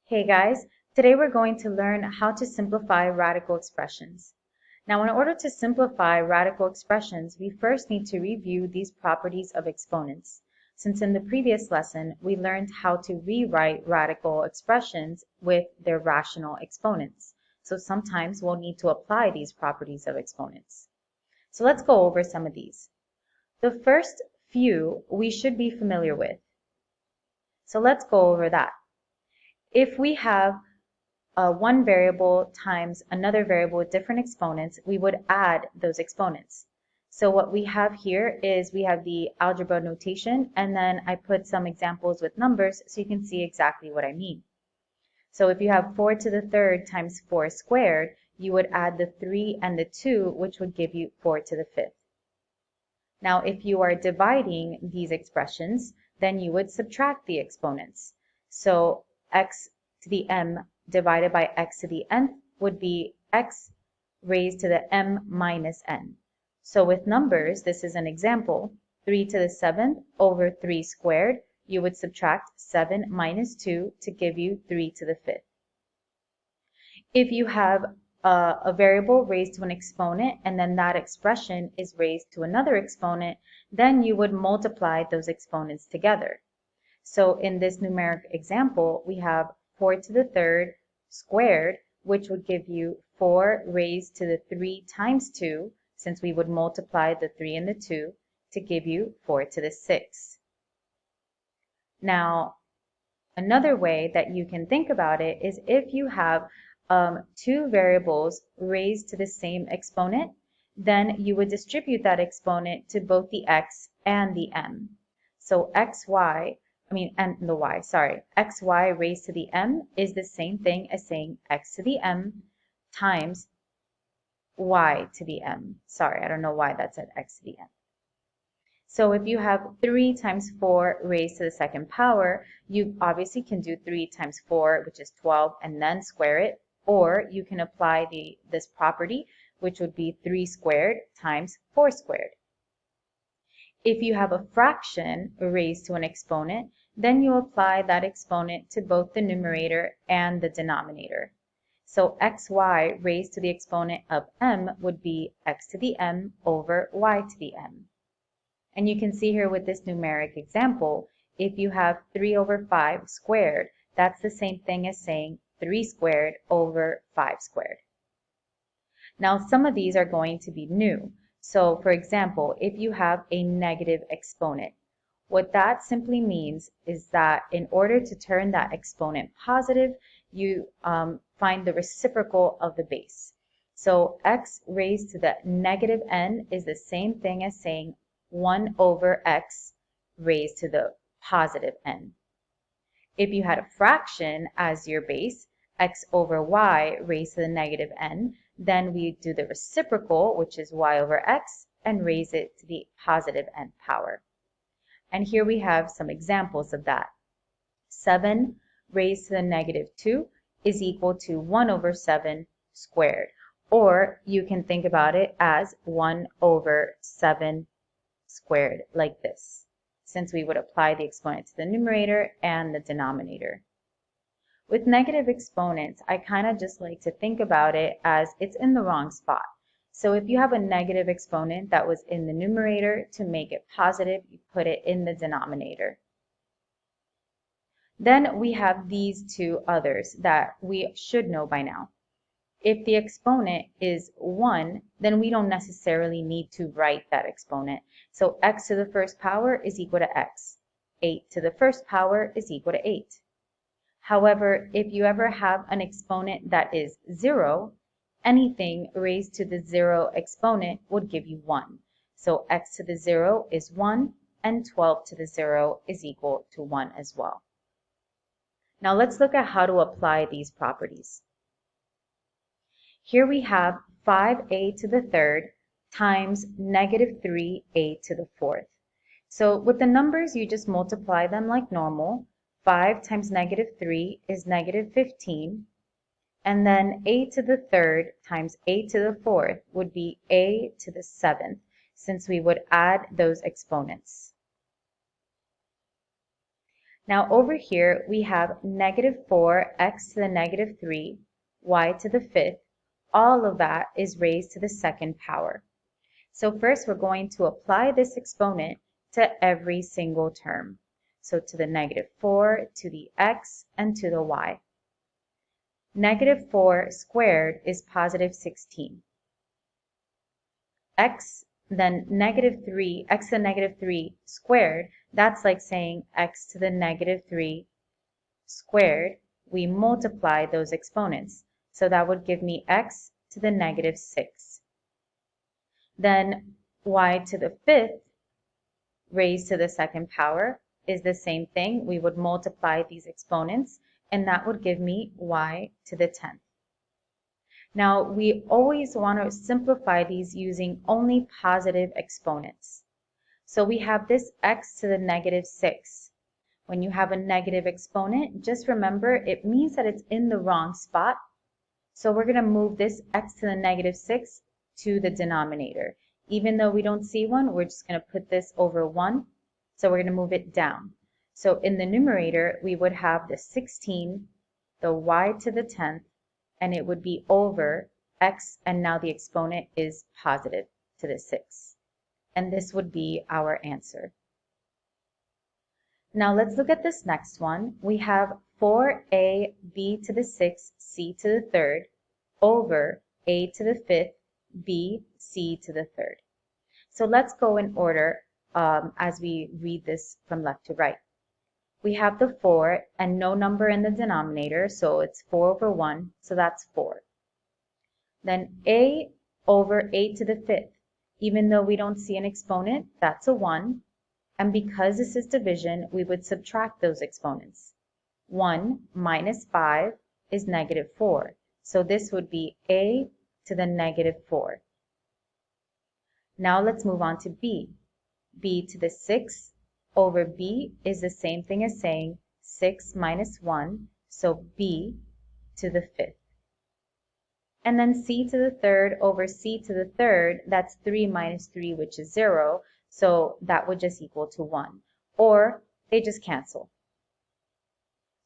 Hey guys, today we're going to learn how to simplify radical expressions. Now, in order to simplify radical expressions, we first need to review these properties of exponents, since in the previous lesson we learned how to rewrite radical expressions with their rational exponents. So sometimes we'll need to apply these properties of exponents. So let's go over some of these. The first few we should be familiar with. So let's go over that. If we have one variable times another variable with different exponents, we would add those exponents. So what we have here is we have the algebra notation, and then I put some examples with numbers so you can see exactly what I mean. So if you have 4 to the third times 4 squared, you would add the 3 and the 2, which would give you 4 to the fifth. Now, if you are dividing these expressions, then you would subtract the exponents. So x to the m divided by x to the nth would be x raised to the m minus n. So with numbers, this is an example. 3 to the 7th over 3 squared, you would subtract 7 minus 2 to give you 3 to the 5th. If you have a variable raised to an exponent and then that expression is raised to another exponent, then you would multiply those exponents together. So in this numeric example, we have 4 to the third squared, which would give you 4 raised to the 3 times 2, since we would multiply the 3 and the 2 to give you 4 to the 6. Now, another way that you can think about it is if you have two variables raised to the same exponent, then you would distribute that exponent to both the x and the m. So xy raised to the m is the same thing as saying x to the m times y to the m. Sorry, I don't know why that said x to the m. So if you have 3 times 4 raised to the second power, you obviously can do 3 times 4, which is 12, and then square it, or you can apply this property, which would be 3 squared times 4 squared. If you have a fraction raised to an exponent, then you apply that exponent to both the numerator and the denominator. So xy raised to the exponent of m would be x to the m over y to the m. And you can see here with this numeric example, if you have 3 over 5 squared, that's the same thing as saying 3 squared over 5 squared. Now, some of these are going to be new. So, for example, if you have a negative exponent, what that simply means is that in order to turn that exponent positive, you find the reciprocal of the base. So x raised to the negative n is the same thing as saying 1 over x raised to the positive n. If you had a fraction as your base, x over y raised to the negative n, then we do the reciprocal, which is y over x, and raise it to the positive n power. And here we have some examples of that. 7 raised to the negative 2 is equal to 1 over 7 squared. Or you can think about it as 1 over 7 squared, like this, since we would apply the exponent to the numerator and the denominator. With negative exponents, I kind of just like to think about it as it's in the wrong spot. So if you have a negative exponent that was in the numerator, to make it positive, you put it in the denominator. Then we have these two others that we should know by now. If the exponent is 1, then we don't necessarily need to write that exponent. So x to the first power is equal to x. 8 to the first power is equal to 8. However, if you ever have an exponent that is 0, anything raised to the 0 exponent would give you 1. So x to the 0 is 1, and 12 to the 0 is equal to 1 as well. Now let's look at how to apply these properties. Here we have 5a to the third times negative 3a to the fourth. So with the numbers, you just multiply them like normal. 5 times negative 3 is negative 15. And then a to the third times a to the fourth would be a to the seventh, since we would add those exponents. Now over here we have negative 4x to the negative 3, y to the fifth. All of that is raised to the second power. So first we're going to apply this exponent to every single term. So to the negative 4, to the x, and to the y. Negative 4 squared is positive 16. Then negative 3, x to the negative 3 squared, that's like saying x to the negative 3 squared. We multiply those exponents. So that would give me x to the negative 6. Then y to the fifth raised to the second power is the same thing. We would multiply these exponents, and that would give me y to the 10th. Now, we always want to simplify these using only positive exponents. So we have this x to the negative 6. When you have a negative exponent, just remember it means that it's in the wrong spot. So we're going to move this x to the negative 6 to the denominator. Even though we don't see one, we're just going to put this over 1. So we're going to move it down. So in the numerator, we would have the 16, the y to the 10th, and it would be over x, and now the exponent is positive to the 6. And this would be our answer. Now let's look at this next one. We have 4ab to the 6th, c to the 3rd, over a to the 5th, b, c to the 3rd. So let's go in order as we read this from left to right. We have the 4 and no number in the denominator, so it's 4 over 1, so that's 4. Then a over a to the 5th. Even though we don't see an exponent, that's a 1. And because this is division, we would subtract those exponents. 1 minus 5 is negative 4. So this would be a to the negative 4. Now let's move on to b. b to the 6th over b is the same thing as saying 6 minus 1, so b to the 5th. And then c to the 3rd over c to the 3rd, that's 3 minus 3, which is 0, so that would just equal to 1. Or they just cancel.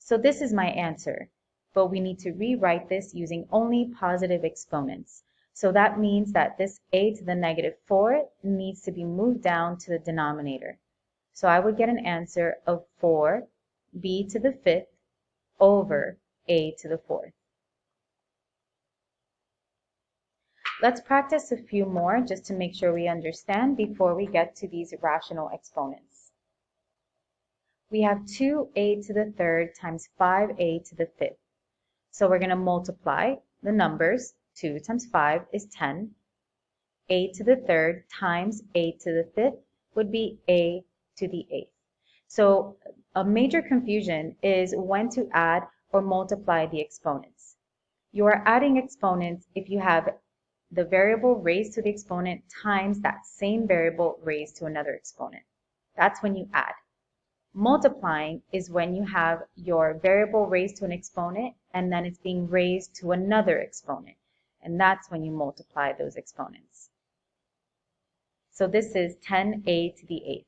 So this is my answer, but we need to rewrite this using only positive exponents. So that means that this a to the negative 4 needs to be moved down to the denominator. So I would get an answer of 4b to the 5th over a to the 4th. Let's practice a few more just to make sure we understand before we get to these rational exponents. We have 2a to the 3rd times 5a to the 5th. So we're going to multiply the numbers. 2 times 5 is 10. A to the 3rd times a to the 5th would be a to the 8th. So a major confusion is when to add or multiply the exponents. You are adding exponents if you have the variable raised to the exponent times that same variable raised to another exponent. That's when you add. Multiplying is when you have your variable raised to an exponent and then it's being raised to another exponent. And that's when you multiply those exponents. So this is 10a to the 8th.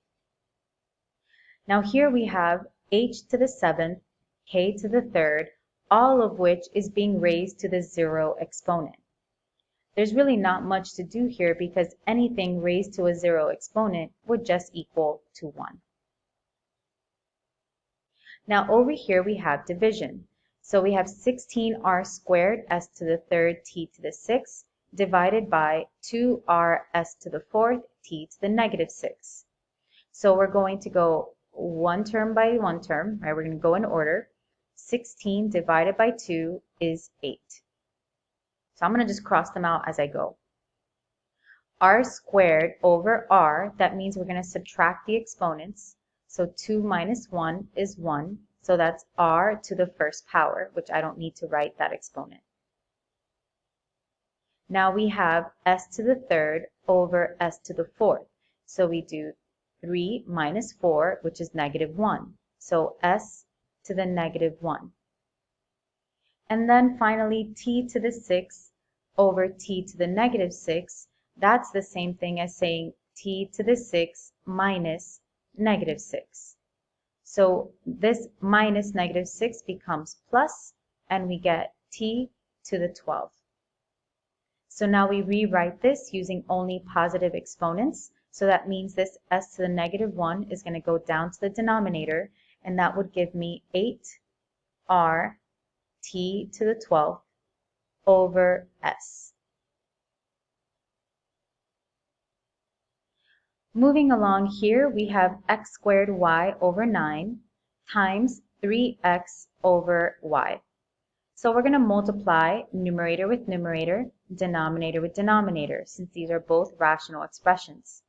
Now here we have h to the 7th, k to the 3rd, all of which is being raised to the 0 exponent. There's really not much to do here because anything raised to a 0 exponent would just equal to 1. Now over here we have division. So we have 16r squared s to the 3rd t to the 6th divided by 2r s to the 4th t to the negative 6. So we're going to go one term by one term, right? We're going to go in order. 16 divided by 2 is 8. So I'm going to just cross them out as I go. R squared over r, that means we're going to subtract the exponents. So 2 minus 1 is 1. So that's r to the first power, which I don't need to write that exponent. Now we have s to the 3rd over s to the 4th. So we do 3 minus 4, which is negative 1. So s to the negative 1. And then finally t to the 6th over t to the negative 6. That's the same thing as saying t to the 6th minus negative 6. So this minus negative 6 becomes plus, and we get t to the 12. So now we rewrite this using only positive exponents. So that means this s to the negative 1 is going to go down to the denominator, and that would give me 8r t to the 12th over s. Moving along here, we have x squared y over 9 times 3x over y. So we're going to multiply numerator with numerator, denominator with denominator, since these are both rational expressions.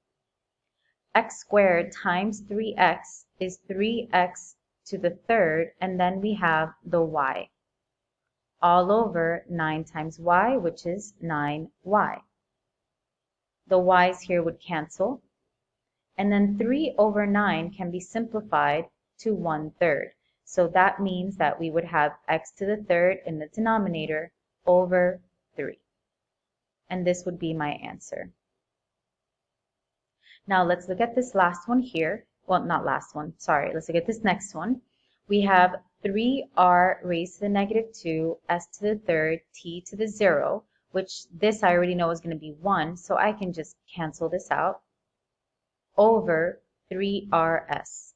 X squared times 3x is 3x to the third, and then we have the y, all over 9 times y, which is 9y. The y's here would cancel, and then 3 over 9 can be simplified to 1/3. So that means that we would have x to the third in the denominator over 3. And this would be my answer. Now let's look at this last one here. Well, not last one, sorry. Let's look at this next one. We have 3r raised to the negative 2, s to the third, t to the 0, which this I already know is going to be 1, so I can just cancel this out, over 3rs.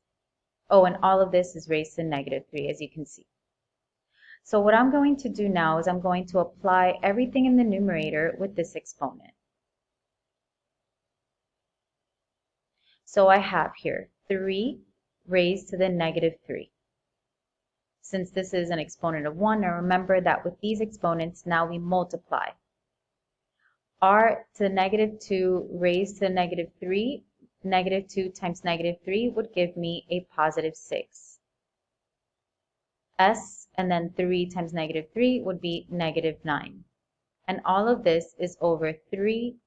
Oh, and all of this is raised to negative 3, as you can see. So what I'm going to do now is I'm going to apply everything in the numerator with this exponent. So I have here 3 raised to the negative 3. Since this is an exponent of 1, now remember that with these exponents, now we multiply. R to the negative 2 raised to the negative 3, negative 2 times negative 3 would give me a positive 6. S and then 3 times negative 3 would be negative 9. And all of this is over 3rs.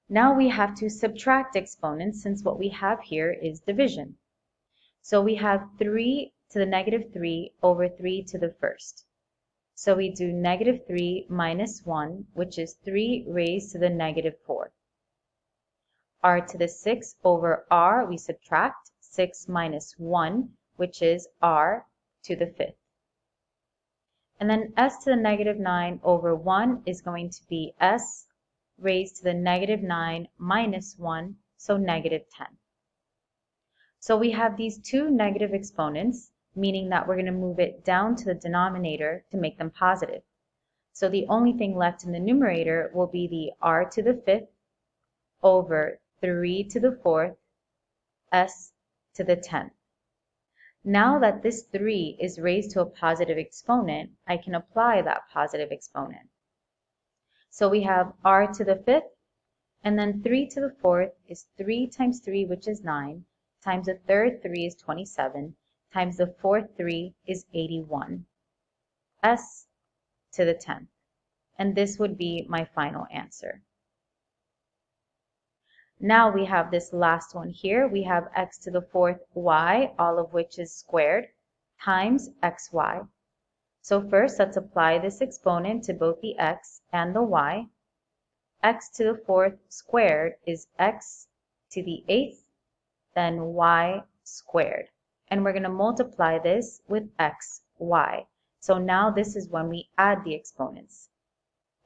Now we have to subtract exponents since what we have here is division. So we have 3 to the negative 3 over 3 to the first. So we do negative 3 minus 1, which is 3 raised to the negative 4. R to the 6 over r, we subtract 6 minus 1, which is r to the 5th. And then s to the negative 9 over 1 is going to be s raised to the negative 9 minus 1, so negative 10. So we have these two negative exponents, meaning that we're going to move it down to the denominator to make them positive. So the only thing left in the numerator will be the r to the 5th over 3 to the 4th, s to the 10th. Now that this 3 is raised to a positive exponent, I can apply that positive exponent. So we have r to the 5th, and then 3 to the 4th is 3 times 3, which is 9, times the third 3 is 27, times the fourth 3 is 81, s to the 10th. And this would be my final answer. Now we have this last one here. We have x to the 4th y, all of which is squared, times xy. So first, let's apply this exponent to both the x and the y. X to the 4th squared is x to the 8th, then y squared. And we're going to multiply this with x, y. So now this is when we add the exponents.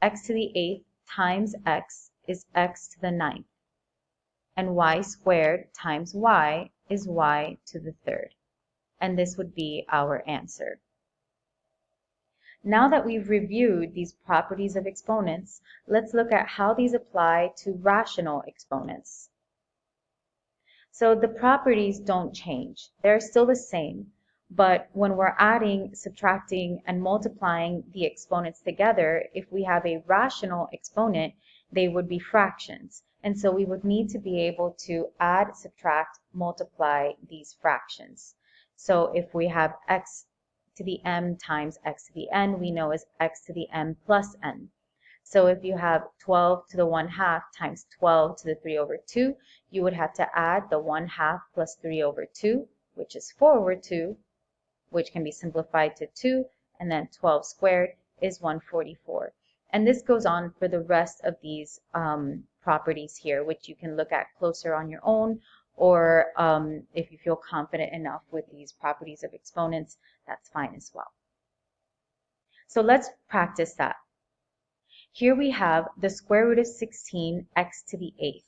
X to the 8th times x is x to the 9th. And y squared times y is y to the 3rd. And this would be our answer. Now that we've reviewed these properties of exponents, let's look at how these apply to rational exponents. So the properties don't change. They're still the same, but when we're adding, subtracting, and multiplying the exponents together, if we have a rational exponent, they would be fractions. And so we would need to be able to add, subtract, multiply these fractions. So if we have x to the m times x to the n, we know is x to the m plus n. So if you have 12 to the 1/2 times 12 to the 3 over 2, you would have to add the 1/2 plus 3 over 2, which is 4 over 2, which can be simplified to 2, and then 12 squared is 144. And this goes on for the rest of these properties here, which you can look at closer on your own, or if you feel confident enough with these properties of exponents, that's fine as well. So let's practice that. Here we have the square root of 16 x to the 8th.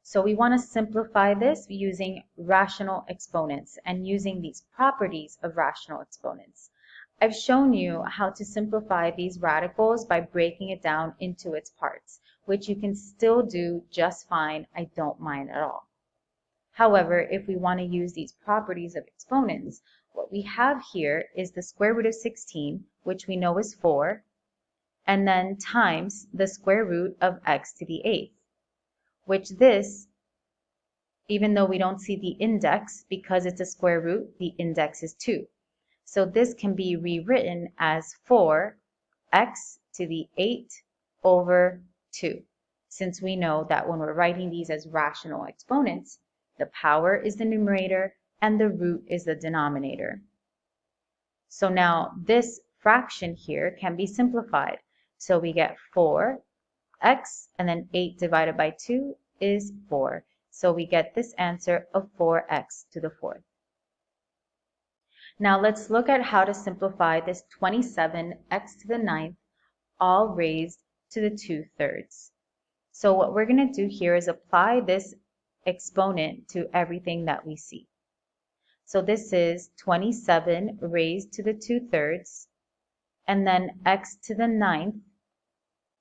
So we want to simplify this using rational exponents and using these properties of rational exponents. I've shown you how to simplify these radicals by breaking it down into its parts, which you can still do just fine. I don't mind at all. However, if we want to use these properties of exponents, what we have here is the square root of 16, which we know is 4, and then times the square root of x to the 8th, which this, even though we don't see the index because it's a square root, the index is 2. So this can be rewritten as 4x to the 8 over 2, since we know that when we're writing these as rational exponents, the power is the numerator and the root is the denominator. So now this fraction here can be simplified. So we get 4x and then 8 divided by 2 is 4. So we get this answer of 4x to the 4th. Now let's look at how to simplify this 27x to the 9th, all raised to the 2/3. So what we're going to do here is apply this exponent to everything that we see. So this is 27 raised to the 2/3, and then x to the 9th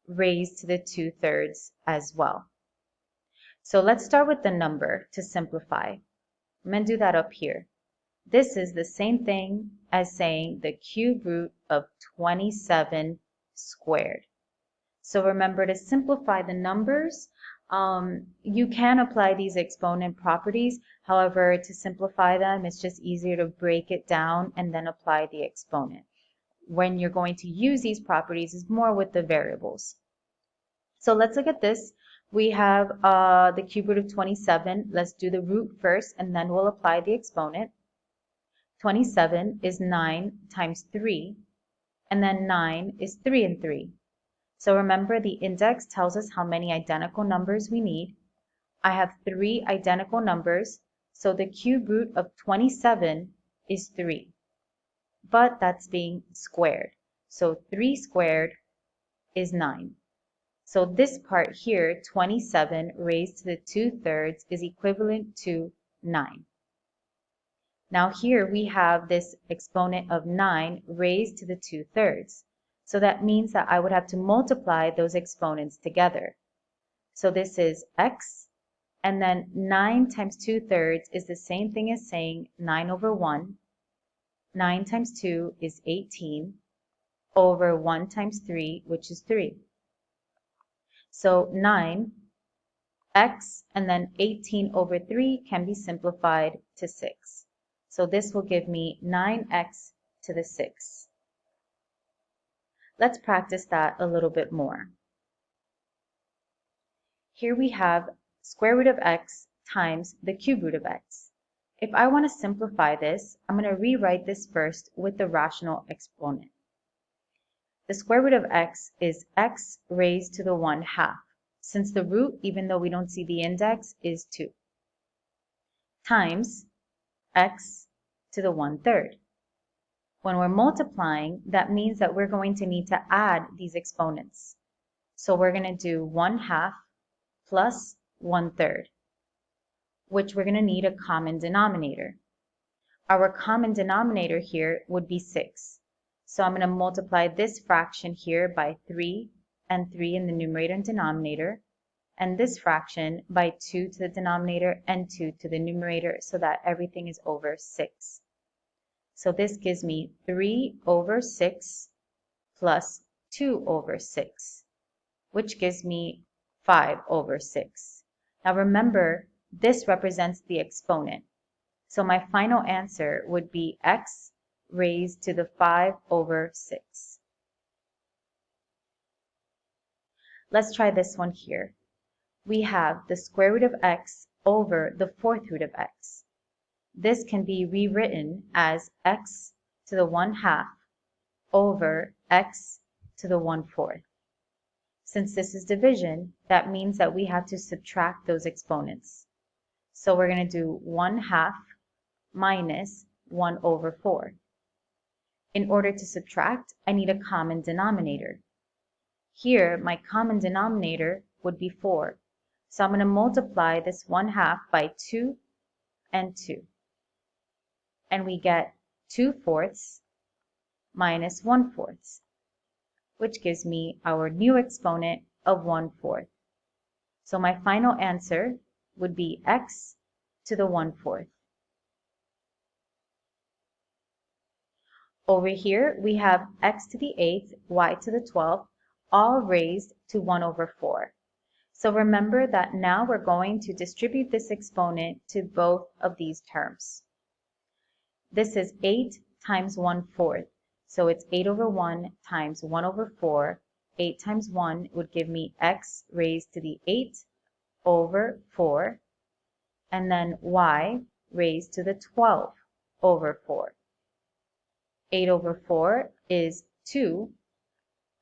raised to the 2/3 as well. So let's start with the number to simplify. I'm going to do that up here. This is the same thing as saying the cube root of 27 squared. So remember, to simplify the numbers, you can apply these exponent properties. However, to simplify them, it's just easier to break it down and then apply the exponent. When you're going to use these properties is more with the variables. So let's look at this. We have the cube root of 27. Let's do the root first, and then we'll apply the exponent. 27 is 9 times 3, and then 9 is 3 and 3. So remember, the index tells us how many identical numbers we need. I have 3 identical numbers, so the cube root of 27 is 3. But that's being squared. So 3 squared is 9. So this part here, 27 raised to the 2/3, is equivalent to 9. Now here we have this exponent of 9 raised to the 2/3. So that means that I would have to multiply those exponents together. So this is x, and then 9 times 2/3 is the same thing as saying 9 over 1. 9 times 2 is 18 over 1 times 3, which is 3. So 9x and then 18 over 3 can be simplified to 6. So this will give me 9x to the 6. Let's practice that a little bit more. Here we have square root of x times the cube root of x. If I want to simplify this, I'm going to rewrite this first with the rational exponent. The square root of x is x raised to the 1/2, since the root, even though we don't see the index, is 2, times x to the 1/3. When we're multiplying, that means that we're going to need to add these exponents. So we're going to do 1/2 plus 1/3, which we're going to need a common denominator. Our common denominator here would be 6. So I'm going to multiply this fraction here by 3 and 3 in the numerator and denominator, and this fraction by 2 to the denominator and 2 to the numerator, so that everything is over 6. So this gives me 3 over 6 plus 2 over 6, which gives me 5 over 6. Now remember, this represents the exponent. So my final answer would be x raised to the 5 over 6. Let's try this one here. We have the square root of x over the 4th root of x. This can be rewritten as x to the 1/2 over x to the 1/4. Since this is division, that means that we have to subtract those exponents. So we're going to do 1/2 minus 1 over 4. In order to subtract, I need a common denominator. Here, my common denominator would be 4. So I'm going to multiply this 1/2 by 2 and 2. And we get 2/4 minus 1/4, which gives me our new exponent of 1/4. So my final answer would be x to the 1/4. Over here, we have x to the 8th, y to the 12th, all raised to 1 over 4. So remember that now we're going to distribute this exponent to both of these terms. This is 8 times 1/4. So it's 8 over 1 times 1 over 4. 8 times 1 would give me x raised to the 8 over 4. And then y raised to the 12 over 4. 8 over 4 is 2,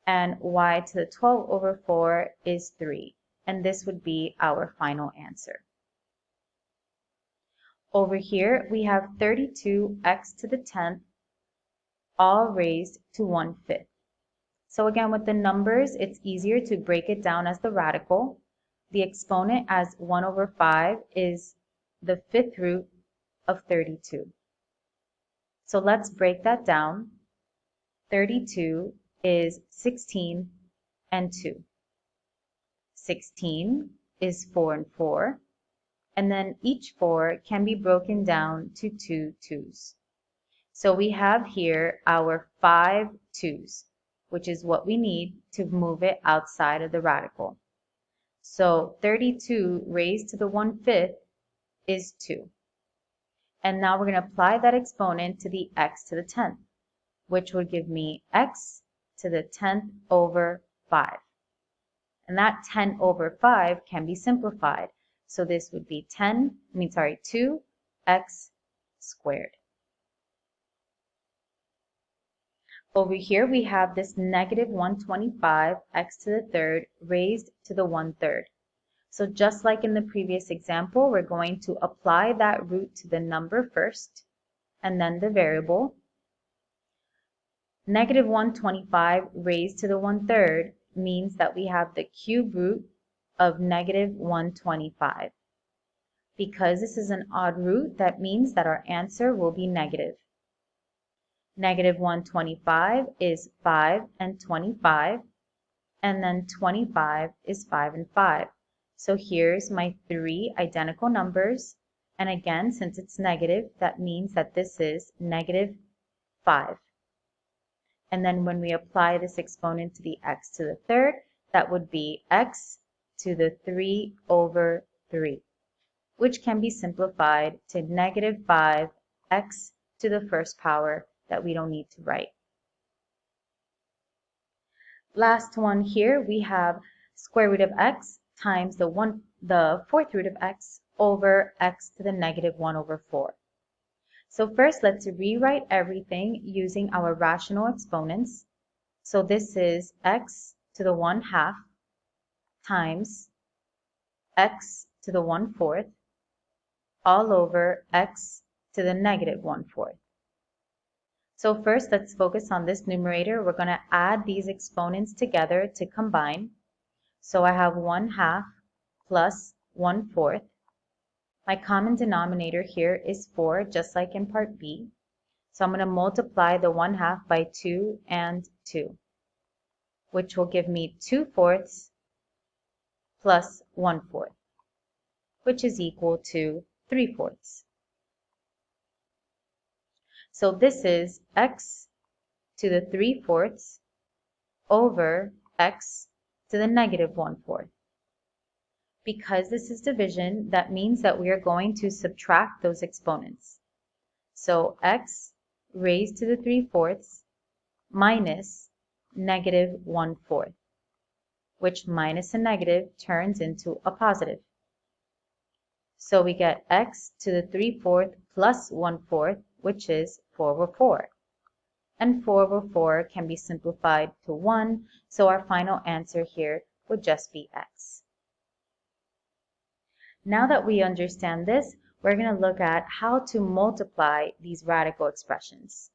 and y to the 12 over 4 is 3. And this would be our final answer. Over here, we have 32x to the 10th, all raised to 1/5. So again, with the numbers, it's easier to break it down as the radical. The exponent as 1 over 5 is the 5th root of 32. So let's break that down. 32 is 16 and 2. 16 is 4 and 4. And then each 4 can be broken down to 2 2's. So we have here our 5 2's, which is what we need to move it outside of the radical. So 32 raised to the 1/5 is 2. And now we're going to apply that exponent to the x to the 10th, which would give me x to the 10th over 5. And that 10 over 5 can be simplified. So this would be 2x squared. Over here we have this negative 125 x to the 3rd raised to the 1/3. So just like in the previous example, we're going to apply that root to the number first and then the variable. Negative 125 raised to the 1/3 means that we have the cube root of negative 125. Because this is an odd root, that means that our answer will be negative. Negative 125 is 5 and 25, and then 25 is 5 and 5. So here's my 3 identical numbers, and again, since it's negative, that means that this is negative 5. And then when we apply this exponent to the x to the 3rd, that would be x to the 3 over 3, which can be simplified to negative 5x to the 1st power that we don't need to write. Last one here, we have square root of x times the 4th root of x over x to the negative 1 over 4. So first, let's rewrite everything using our rational exponents. So this is x to the 1/2 times x to the 1/4 all over x to the negative 1/4. So first, let's focus on this numerator. We're going to add these exponents together to combine. So I have 1/2 plus 1/4. My common denominator here is 4, just like in part B. So I'm going to multiply the 1/2 by 2 and 2, which will give me 2/4 plus 1/4, which is equal to 3/4. So this is x to the 3/4 over x to the negative 1/4. Because this is division, that means that we are going to subtract those exponents. So x raised to the 3/4 minus negative 1/4, which minus a negative turns into a positive. So we get x to the 3/4 plus 1/4, which is 4 over 4. And 4 over 4 can be simplified to 1, so our final answer here would just be x. Now that we understand this, we're going to look at how to multiply these radical expressions.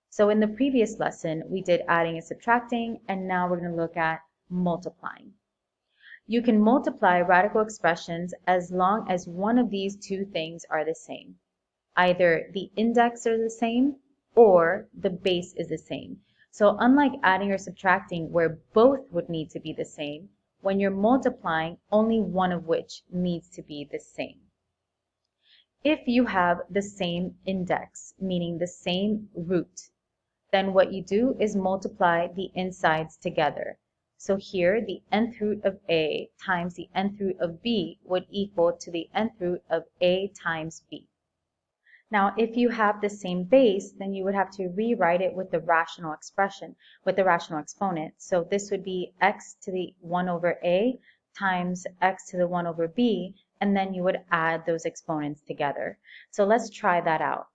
So in the previous lesson, we did adding and subtracting, and now we're going to look at multiplying. You can multiply radical expressions as long as one of these two things are the same. Either the index are the same or the base is the same. So unlike adding or subtracting where both would need to be the same, when you're multiplying, only one of which needs to be the same. If you have the same index, meaning the same root, then what you do is multiply the insides together. So here, the nth root of a times the nth root of b would equal to the nth root of a times b. Now, if you have the same base, then you would have to rewrite it with the rational expression, with the rational exponent. So this would be x to the 1 over a times x to the 1 over b, and then you would add those exponents together. So let's try that out.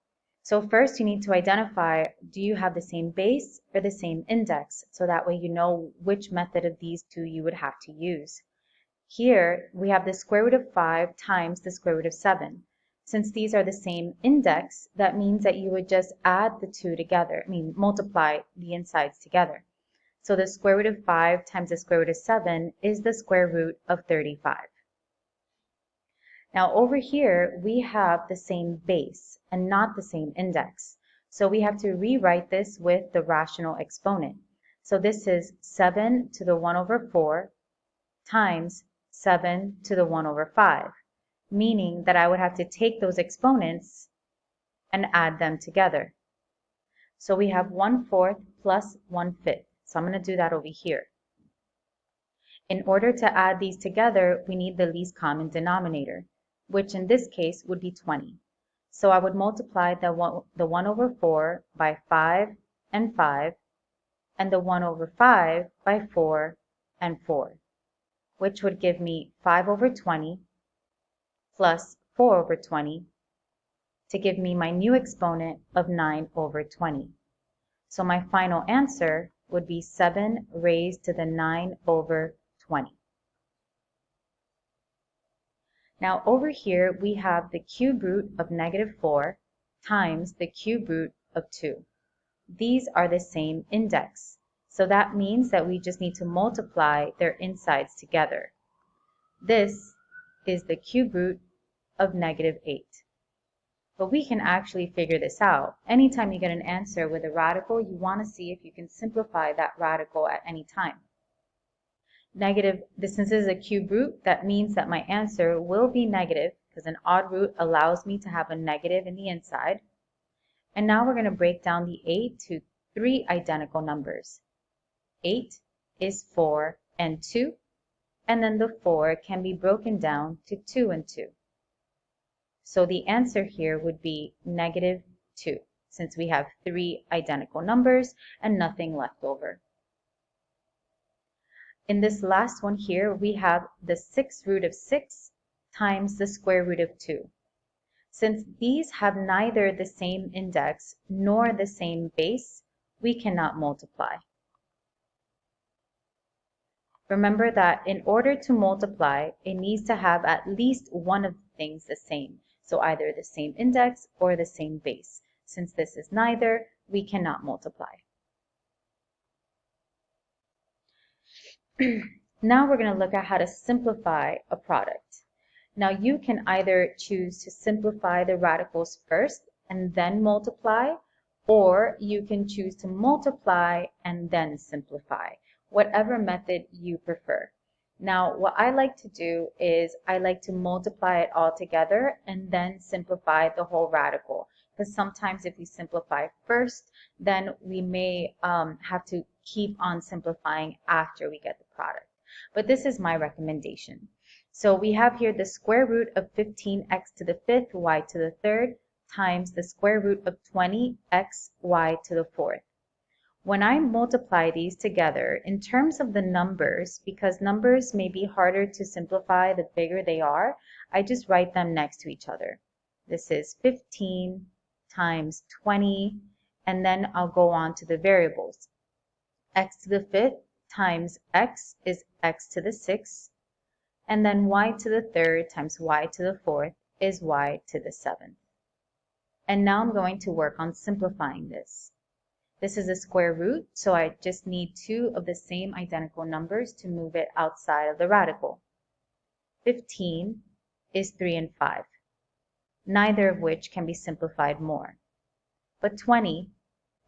So first you need to identify, do you have the same base or the same index? So that way you know which method of these two you would have to use. Here we have the square root of 5 times the square root of 7. Since these are the same index, that means that you would just add the two together, multiply the insides together. So the square root of 5 times the square root of 7 is the square root of 35. Now over here, we have the same base and not the same index. So we have to rewrite this with the rational exponent. So this is 7 to the 1 over 4 times 7 to the 1 over 5, meaning that I would have to take those exponents and add them together. So we have 1/4 plus 1/5. So I'm going to do that over here. In order to add these together, we need the least common denominator, which in this case would be 20. So I would multiply the 1 over 4 by 5 and 5, and the 1 over 5 by 4 and 4, which would give me 5 over 20 plus 4 over 20 to give me my new exponent of 9 over 20. So my final answer would be 7 raised to the 9 over 20. Now over here we have the cube root of -4 times the cube root of 2. These are the same index, so that means that we just need to multiply their insides together. This is the cube root of -8. But we can actually figure this out. Anytime you get an answer with a radical, you want to see if you can simplify that radical at any time. Since this is a cube root, that means that my answer will be negative because an odd root allows me to have a negative in the inside. And now we're going to break down the 8 to 3 identical numbers. 8 is 4 and 2, and then the 4 can be broken down to 2 and 2. So the answer here would be -2, since we have 3 identical numbers and nothing left over. In this last one here, we have the 6th root of 6 times the square root of 2. Since these have neither the same index nor the same base, we cannot multiply. Remember that in order to multiply, it needs to have at least one of the things the same. So either the same index or the same base. Since this is neither, we cannot multiply. Now we're going to look at how to simplify a product. Now you can either choose to simplify the radicals first and then multiply, or you can choose to multiply and then simplify, whatever method you prefer. Now what I like to do is I like to multiply it all together and then simplify the whole radical. Because sometimes if we simplify first, then we may have to keep on simplifying after we get the product. But this is my recommendation. So we have here the square root of 15x to the 5th y to the 3rd times the square root of 20x y to the 4th. When I multiply these together, in terms of the numbers, because numbers may be harder to simplify the bigger they are, I just write them next to each other. This is 15 times 20, and then I'll go on to the variables. X to the 5th times x is x to the 6th, And then y to the third times y to the fourth is y to the seventh. And now I'm going to work on simplifying this. This is a square root, so I just need two of the same identical numbers to move it outside of the radical. 15 is 3 and 5, neither of which can be simplified more. But 20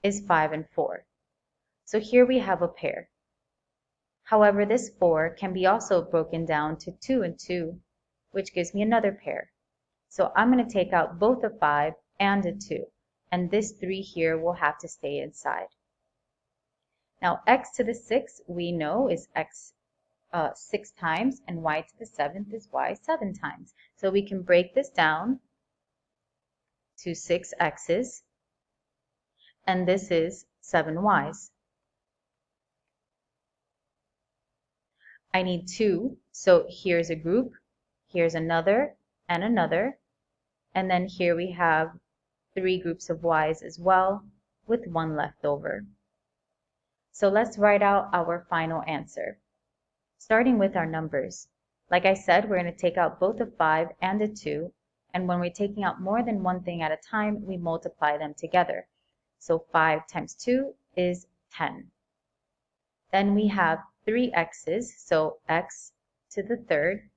is 5 and 4. So here we have a pair. However, this 4 can be also broken down to 2 and 2, which gives me another pair. So I'm going to take out both a 5 and a 2, and this 3 here will have to stay inside. Now x to the 6 we know is x 6 times, and y to the 7th is y 7 times. So we can break this down to 6 x's, and this is 7 y's. I need 2, so here's a group, here's another, and another, and then here we have 3 groups of y's as well, with 1 left over. So let's write out our final answer. Starting with our numbers. Like I said, we're going to take out both a 5 and a 2, and when we're taking out more than one thing at a time, we multiply them together. So 5 times 2 is 10. Then we have 3 x's, so x to the third,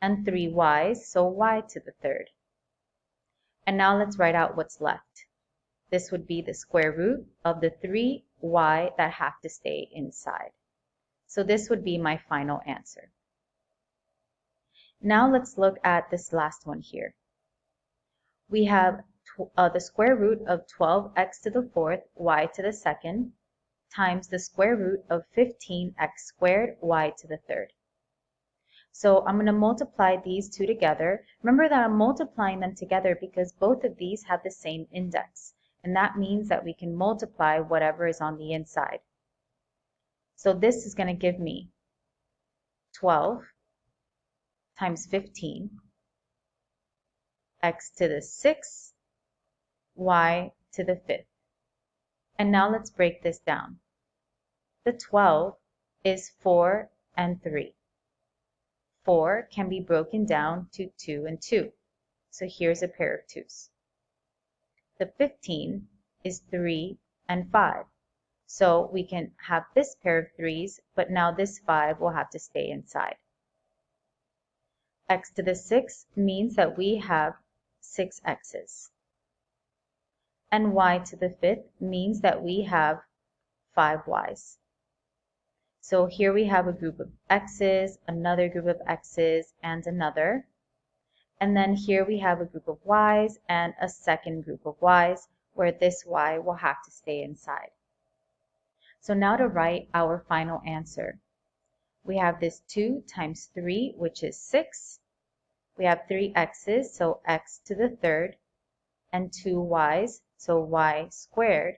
and 3 y's, so y to the third. And now let's write out what's left. This would be the square root of the 3y that have to stay inside. So this would be my final answer. Now let's look at this last one here. We have the square root of 12x to the fourth, y to the second, times the square root of 15x squared, y to the third. So I'm going to multiply these two together. Remember that I'm multiplying them together because both of these have the same index, and that means that we can multiply whatever is on the inside. So this is going to give me 12 times 15, x to the 6th, y to the 5th. And now let's break this down. The 12 is 4 and 3. 4 can be broken down to 2 and 2. So here's a pair of 2's. The 15 is 3 and 5. So we can have this pair of 3's, but now this 5 will have to stay inside. X to the 6th means that we have 6 x's. And y to the 5th means that we have 5 y's. So here we have a group of x's, another group of x's, and another. And then here we have a group of y's and a second group of y's, where this y will have to stay inside. So now to write our final answer. We have this 2 times 3, which is 6. We have 3 x's, so x to the third, and 2 y's, so y squared.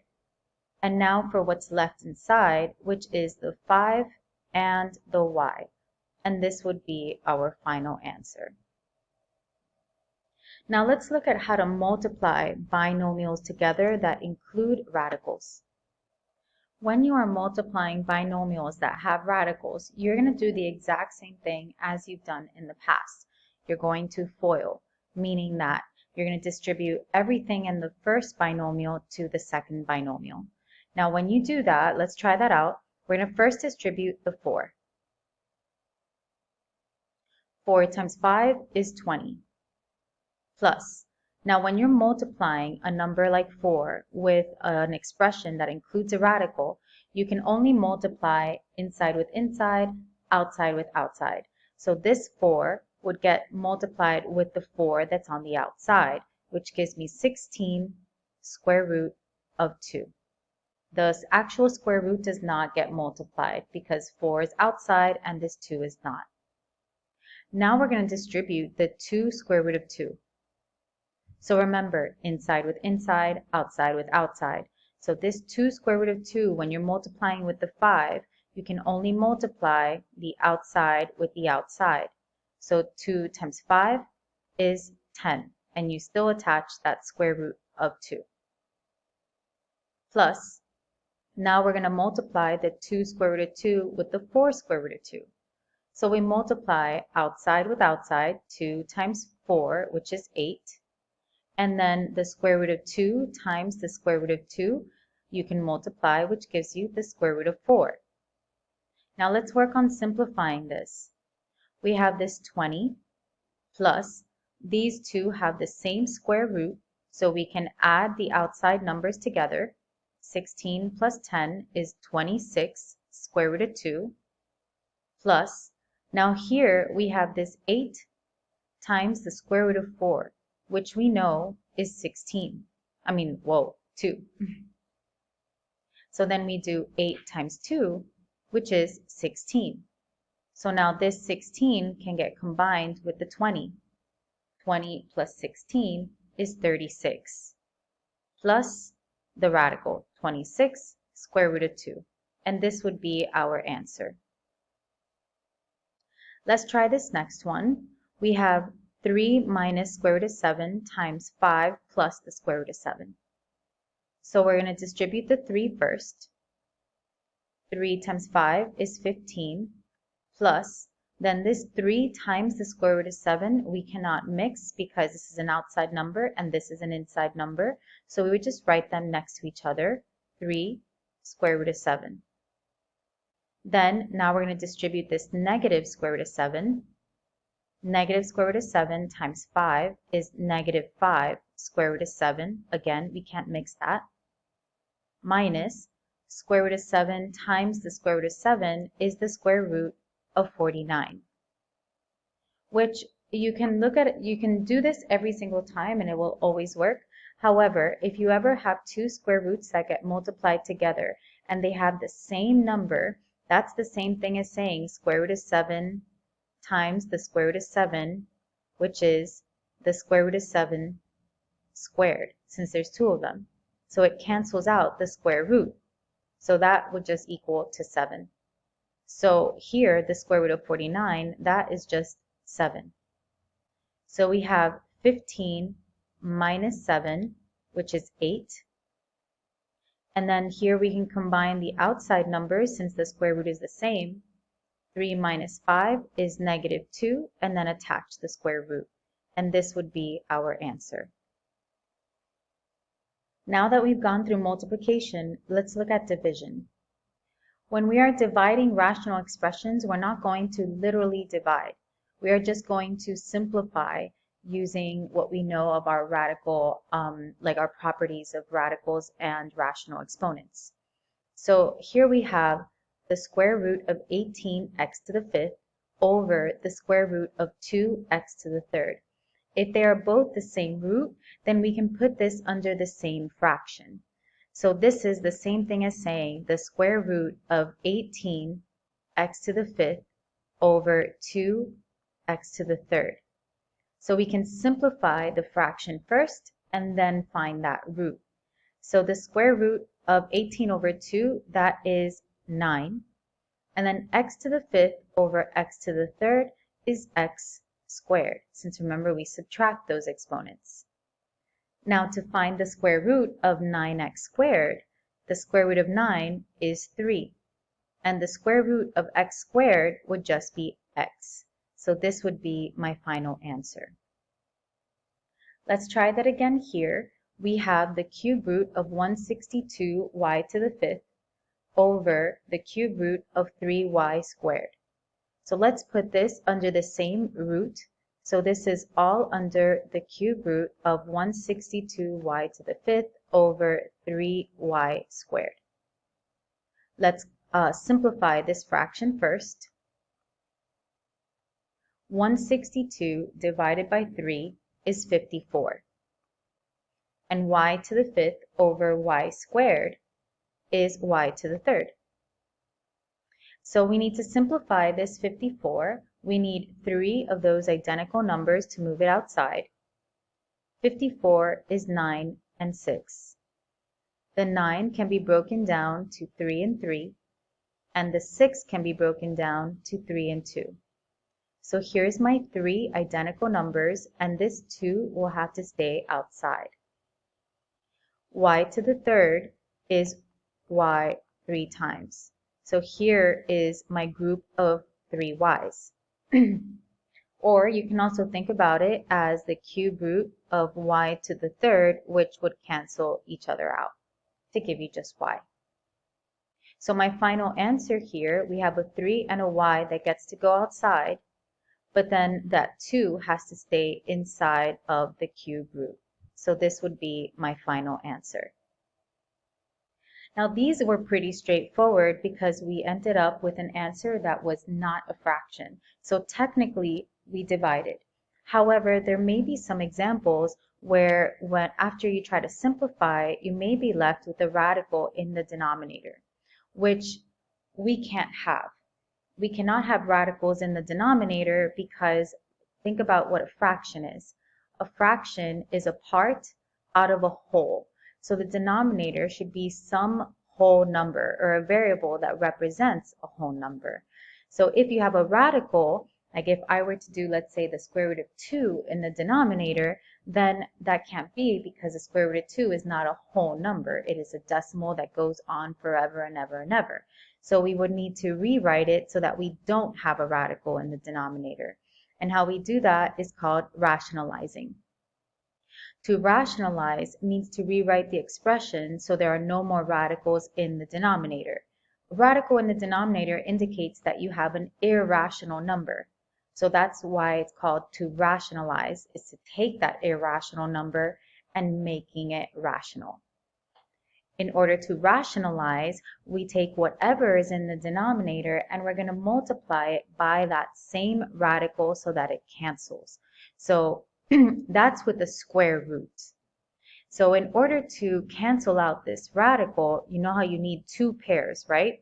And now for what's left inside, which is the 5 and the y. And this would be our final answer. Now let's look at how to multiply binomials together that include radicals. When you are multiplying binomials that have radicals, you're going to do the exact same thing as you've done in the past. You're going to FOIL, meaning that you're going to distribute everything in the first binomial to the second binomial. Now when you do that, let's try that out. We're going to first distribute the 4. 4 times 5 is 20. Plus, now when you're multiplying a number like 4 with an expression that includes a radical, you can only multiply inside with inside, outside with outside. So this 4 would get multiplied with the 4 that's on the outside, which gives me 16 square root of 2. The actual square root does not get multiplied because 4 is outside and this 2 is not. Now we're going to distribute the 2 square root of 2. So remember, inside with inside, outside with outside. So this 2 square root of 2, when you're multiplying with the 5, you can only multiply the outside with the outside. So 2 times 5 is 10, and you still attach that square root of 2. Plus, now we're going to multiply the 2 square root of 2 with the 4 square root of 2. So we multiply outside with outside, 2 times 4, which is 8. And then the square root of 2 times the square root of 2, you can multiply, which gives you the square root of 4. Now let's work on simplifying this. We have this 20 plus these two have the same square root, so we can add the outside numbers together. 16 plus 10 is 26 square root of 2 plus, now here we have this 8 times the square root of 4, which we know is 16. 2. So then we do 8 times 2, which is 16. So now this 16 can get combined with the 20. 20 plus 16 is 36, plus the radical, 26 square root of 2. And this would be our answer. Let's try this next one. We have 3 minus square root of 7 times 5 plus the square root of 7. So we're going to distribute the 3 first. 3 times 5 is 15, plus, then this 3 times the square root of 7 we cannot mix because this is an outside number and this is an inside number. So we would just write them next to each other. 3 square root of 7. Then now we're going to distribute this negative square root of 7. Negative square root of 7 times 5 is negative 5 square root of 7. Again, we can't mix that. Minus square root of 7 times the square root of 7 is the square root of 49. Which you can look at it, you can do this every single time and it will always work. However, if you ever have two square roots that get multiplied together and they have the same number, that's the same thing as saying square root of 7 times the square root of 7, which is the square root of 7 squared, since there's two of them. So it cancels out the square root. So that would just equal to 7. So here, the square root of 49, that is just 7. So we have 15 minus 7, which is 8. And then here we can combine the outside numbers since the square root is the same. 3 minus 5 is negative 2, and then attach the square root. And this would be our answer. Now that we've gone through multiplication, let's look at division. When we are dividing rational expressions, we're not going to literally divide. We are just going to simplify using what we know of our radical, like our properties of radicals and rational exponents. So here we have the square root of 18x to the 5th over the square root of 2x to the 3rd. If they are both the same root, then we can put this under the same fraction. So this is the same thing as saying the square root of 18x to the 5th over 2x to the 3rd. So we can simplify the fraction first and then find that root. So the square root of 18 over 2, that is 9. And then x to the 5th over x to the 3rd is x squared, since remember we subtract those exponents. Now to find the square root of 9x squared, the square root of 9 is 3. And the square root of x squared would just be x. So this would be my final answer. Let's try that again here. We have the cube root of 162y to the 5th over the cube root of 3y squared. So let's put this under the same root. So this is all under the cube root of 162y to the 5th over 3y squared. Let's simplify this fraction first. 162 divided by 3 is 54. And y to the 5th over y squared is y to the 3rd. So we need to simplify this 54. We need 3 of those identical numbers to move it outside. 54 is 9 and 6. The 9 can be broken down to 3 and 3, and the 6 can be broken down to 3 and 2. So here's my 3 identical numbers, and this 2 will have to stay outside. Y to the 3rd is y 3 times. So here is my group of 3 y's. Or you can also think about it as the cube root of y to the third, which would cancel each other out to give you just y. So my final answer here, we have a 3 and a y that gets to go outside, but then that 2 has to stay inside of the cube root. So this would be my final answer. Now these were pretty straightforward because we ended up with an answer that was not a fraction. So technically we divided. However, there may be some examples where after you try to simplify, you may be left with a radical in the denominator, which we can't have. We cannot have radicals in the denominator because think about what a fraction is. A fraction is a part out of a whole. So the denominator should be some whole number or a variable that represents a whole number. So if you have a radical, like if I were to do, let's say, the square root of 2 in the denominator, then that can't be because the square root of 2 is not a whole number. It is a decimal that goes on forever and ever and ever. So we would need to rewrite it so that we don't have a radical in the denominator. And how we do that is called rationalizing. To rationalize means to rewrite the expression so there are no more radicals in the denominator. A radical in the denominator indicates that you have an irrational number. So that's why it's called to rationalize, is to take that irrational number and making it rational. In order to rationalize, we take whatever is in the denominator and we're going to multiply it by that same radical so that it cancels. So that's with the square root. So in order to cancel out this radical, you know how you need two pairs, right?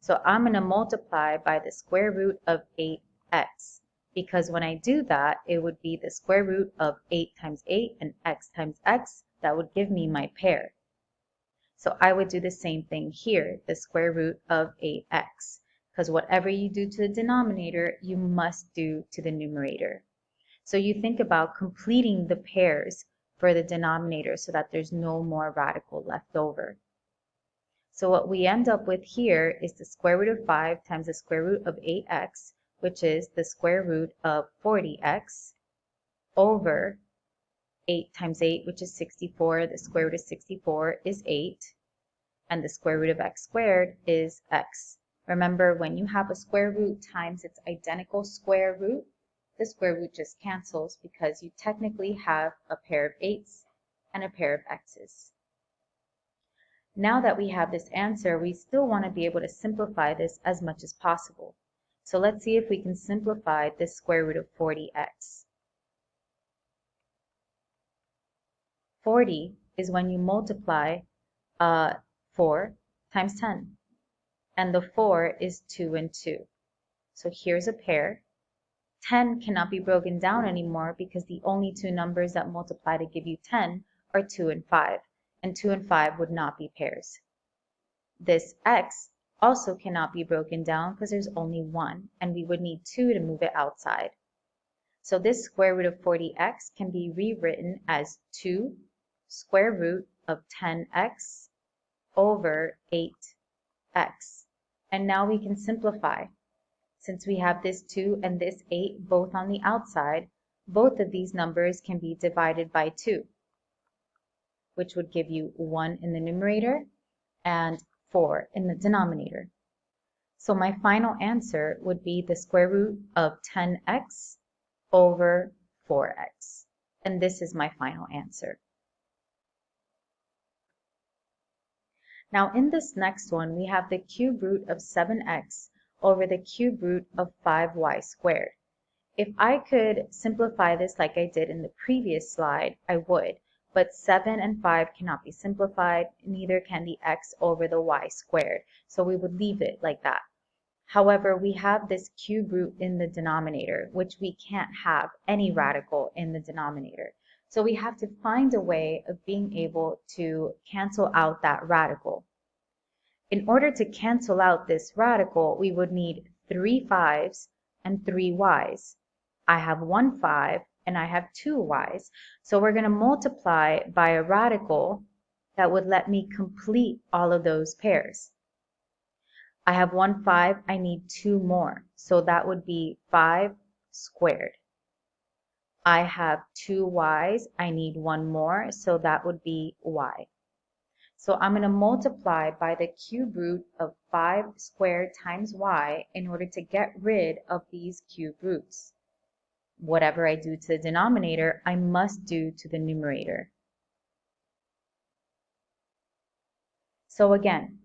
So I'm going to multiply by the square root of 8x, because when I do that, it would be the square root of 8 times 8 and x times x. That would give me my pair. So I would do the same thing here, the square root of 8x, because whatever you do to the denominator, you must do to the numerator. So you think about completing the pairs for the denominator so that there's no more radical left over. So what we end up with here is the square root of 5 times the square root of 8x, which is the square root of 40x, over 8 times 8, which is 64. The square root of 64 is 8. And the square root of x squared is x. Remember, when you have a square root times its identical square root, the square root just cancels because you technically have a pair of 8's and a pair of x's. Now that we have this answer, we still want to be able to simplify this as much as possible. So let's see if we can simplify this square root of 40x. 40 is when you multiply 4 times 10. And the 4 is 2 and 2. So here's a pair. 10 cannot be broken down anymore because the only two numbers that multiply to give you 10 are 2 and 5. And 2 and 5 would not be pairs. This x also cannot be broken down because there's only 1, and we would need 2 to move it outside. So this square root of 40x can be rewritten as 2 square root of 10x over 8x. And now we can simplify. Since we have this 2 and this 8 both on the outside, both of these numbers can be divided by 2, which would give you 1 in the numerator and 4 in the denominator. So my final answer would be the square root of 10x over 4x. And this is my final answer. Now in this next one, we have the cube root of 7x over the cube root of 5y squared. If I could simplify this like I did in the previous slide, I would, but 7 and 5 cannot be simplified, neither can the x over the y squared, so we would leave it like that. However, we have this cube root in the denominator, which we can't have any radical in the denominator. So we have to find a way of being able to cancel out that radical. In order to cancel out this radical, we would need 3 5's and 3 y's. I have 1 5 and I have 2 y's. So we're going to multiply by a radical that would let me complete all of those pairs. I have 1 5, I need 2 more. So that would be 5 squared. I have 2 y's, I need 1 more, so that would be y. So I'm going to multiply by the cube root of 5 squared times y in order to get rid of these cube roots. Whatever I do to the denominator, I must do to the numerator. So again,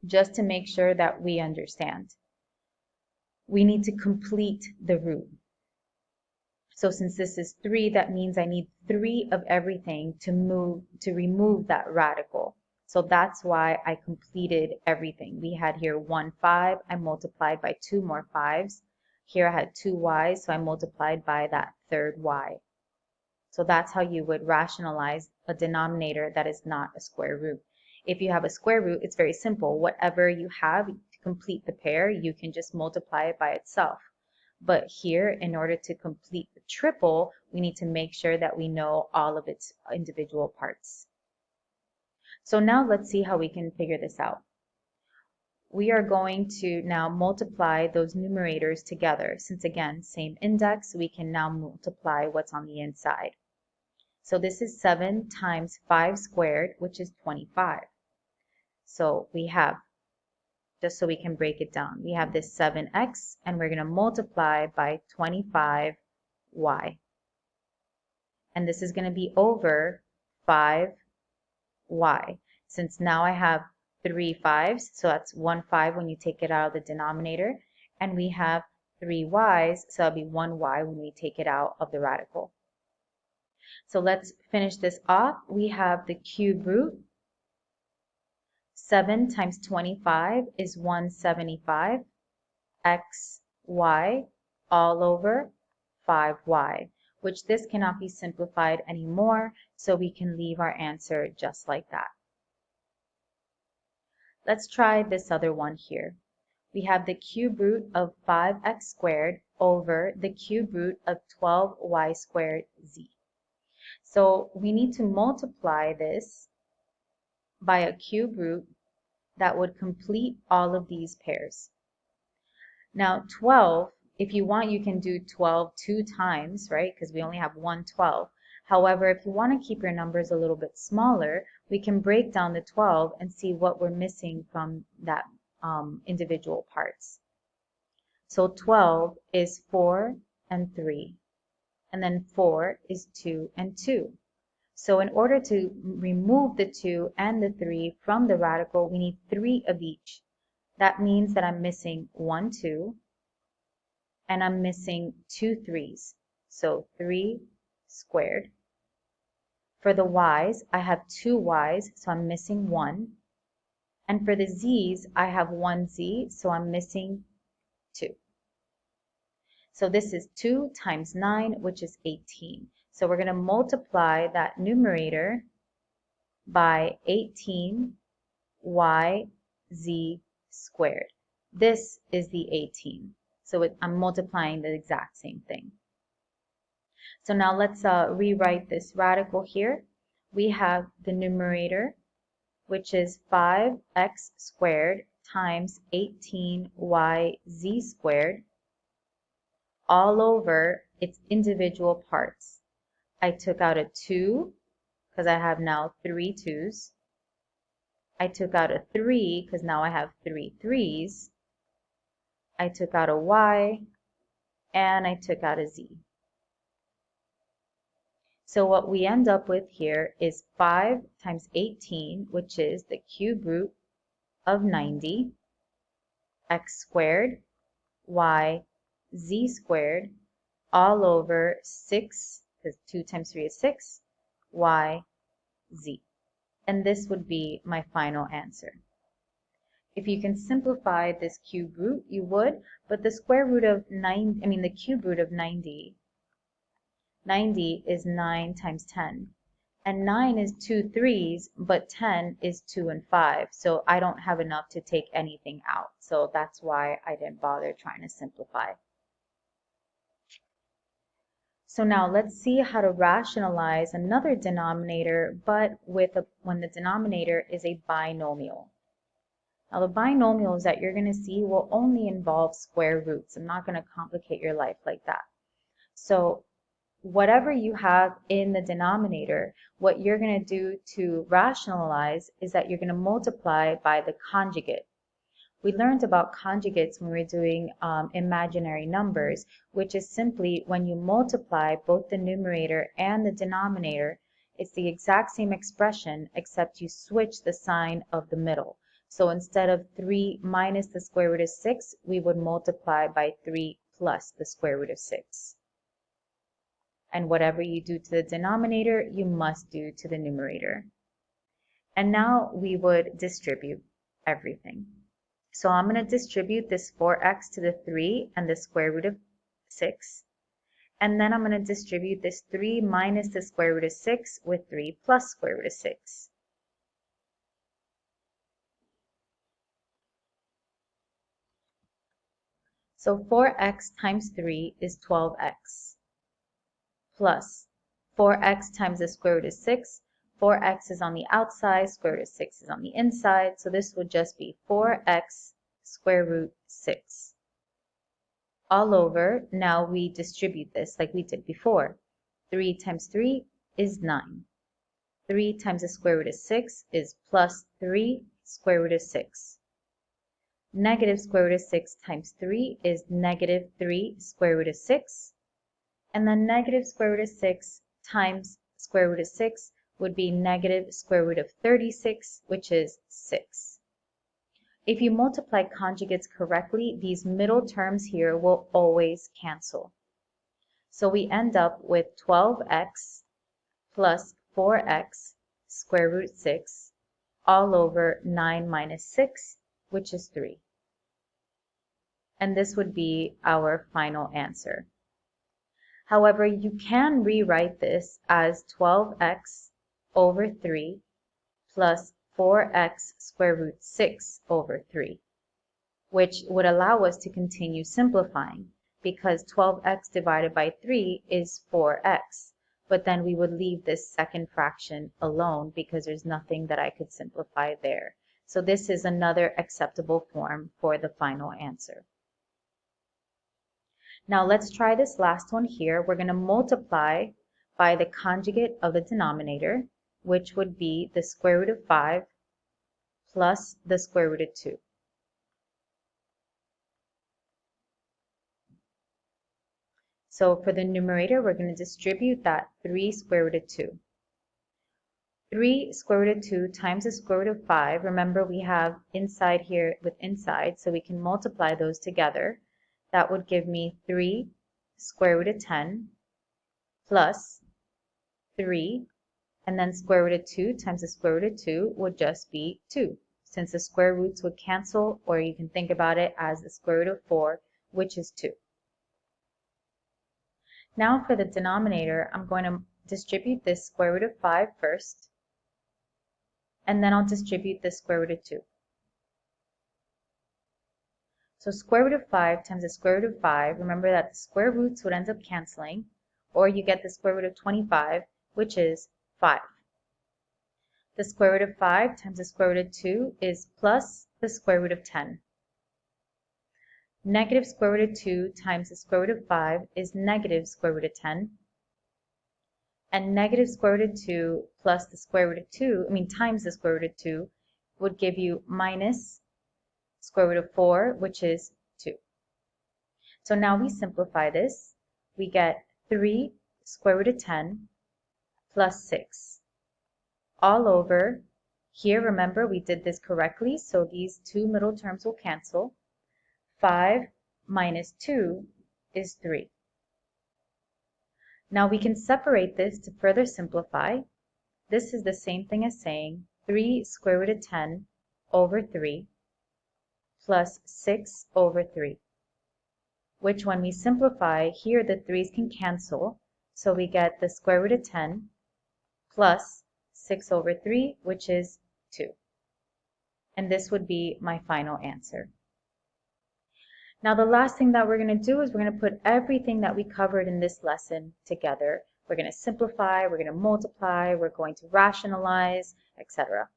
just to make sure that we understand, we need to complete the root. So since this is 3, that means I need 3 of everything to remove that radical. So that's why I completed everything. We had here 1 5, I multiplied by 2 more 5s. Here I had 2 y's, so I multiplied by that third y. So that's how you would rationalize a denominator that is not a square root. If you have a square root, it's very simple. Whatever you have to complete the pair, you can just multiply it by itself. But here, in order to complete the triple, we need to make sure that we know all of its individual parts. So now let's see how we can figure this out. We are going to now multiply those numerators together. Since again, same index, we can now multiply what's on the inside. So this is 7 times 5 squared, which is 25. So we have, just so we can break it down, we have this 7x, and we're going to multiply by 25y. And this is going to be over 5y. Since now I have 3 5's, so that's 1 5 when you take it out of the denominator, and we have 3 y's, so that'll be 1 y when we take it out of the radical. So let's finish this off. We have the cube root. 7 times 25 is 175. X, y, all over 5y, which this cannot be simplified anymore, so we can leave our answer just like that. Let's try this other one here. We have the cube root of 5x squared over the cube root of 12y squared z. So we need to multiply this by a cube root that would complete all of these pairs. Now 12, if you want, you can do 12 2 times, right? Because we only have 1 12. However, if you want to keep your numbers a little bit smaller, we can break down the 12 and see what we're missing from that individual parts. So 12 is 4 and 3, and then 4 is 2 and 2. So in order to remove the 2 and the 3 from the radical, we need 3 of each. That means that I'm missing 1 2, and I'm missing 2 3's. So 3 squared. For the y's, I have 2 y's, so I'm missing 1. And for the z's, I have 1 z, so I'm missing 2. So this is 2 times 9, which is 18. So we're going to multiply that numerator by 18 y z squared. This is the 18. So I'm multiplying the exact same thing. So now let's rewrite this radical here. We have the numerator, which is 5x squared times 18yz squared, all over its individual parts. I took out a 2 because I have now 3 2's. I took out a 3 because now I have 3 3's. I took out a y, and I took out a z. So what we end up with here is 5 times 18, which is the cube root of 90, x squared, y, z squared, all over 6, because 2 times 3 is 6, y, z. And this would be my final answer. If you can simplify this cube root, you would, but the square root of the cube root of 90 is 9 times 10. And 9 is 2 3's, but 10 is 2 and 5. So I don't have enough to take anything out. So that's why I didn't bother trying to simplify. So now let's see how to rationalize another denominator, but when the denominator is a binomial. Now the binomials that you're going to see will only involve square roots. I'm not going to complicate your life like that. So whatever you have in the denominator, what you're going to do to rationalize is that you're going to multiply by the conjugate. We learned about conjugates when we were doing imaginary numbers, which is simply when you multiply both the numerator and the denominator, it's the exact same expression except you switch the sign of the middle. So instead of 3 minus the square root of 6, we would multiply by 3 plus the square root of 6. And whatever you do to the denominator, you must do to the numerator. And now we would distribute everything. So I'm going to distribute this 4x to the 3 and the square root of 6. And then I'm going to distribute this 3 minus the square root of 6 with 3 plus square root of 6. So 4x times 3 is 12x plus 4x times the square root of 6. 4x is on the outside, square root of 6 is on the inside. So this would just be 4x square root 6. All over, now we distribute this like we did before. 3 times 3 is 9. 3 times the square root of 6 is plus 3 square root of 6. Negative square root of 6 times 3 is negative 3 square root of 6. And then negative square root of 6 times square root of 6 would be negative square root of 36, which is 6. If you multiply conjugates correctly, these middle terms here will always cancel. So we end up with 12x plus 4x square root 6 all over 9 minus 6, which is 3. And this would be our final answer. However, you can rewrite this as 12x over 3 plus 4x square root 6 over 3, which would allow us to continue simplifying because 12x divided by 3 is 4x. But then we would leave this second fraction alone because there's nothing that I could simplify there. So this is another acceptable form for the final answer. Now let's try this last one here. We're going to multiply by the conjugate of the denominator, which would be the square root of 5 plus the square root of 2. So for the numerator, we're going to distribute that 3 square root of 2. 3 square root of 2 times the square root of 5. Remember, we have inside here with inside, so we can multiply those together. That would give me 3 square root of 10 plus 3, and then square root of 2 times the square root of 2 would just be 2, since the square roots would cancel, or you can think about it as the square root of 4, which is 2. Now for the denominator, I'm going to distribute this square root of 5 first, and then I'll distribute this square root of 2. So square root of 5 times the square root of 5, remember that the square roots would end up canceling, or you get the square root of 25, which is 5. The square root of 5 times the square root of 2 is plus the square root of 10. Negative square root of 2 times the square root of 5 is negative square root of 10. And negative square root of 2 plus the square root of 2, times the square root of 2, would give you minus square root of 4, which is 2. So now we simplify this. We get 3 square root of 10 plus 6 all over. Here, remember, we did this correctly, so these two middle terms will cancel. 5 minus 2 is 3. Now we can separate this to further simplify. This is the same thing as saying 3 square root of 10 over 3 plus 6 over 3, which when we simplify, here the 3's can cancel, so we get the square root of 10 plus 6 over 3, which is 2. And this would be my final answer. Now the last thing that we're going to do is we're going to put everything that we covered in this lesson together. We're going to simplify, we're going to multiply, we're going to rationalize, etc.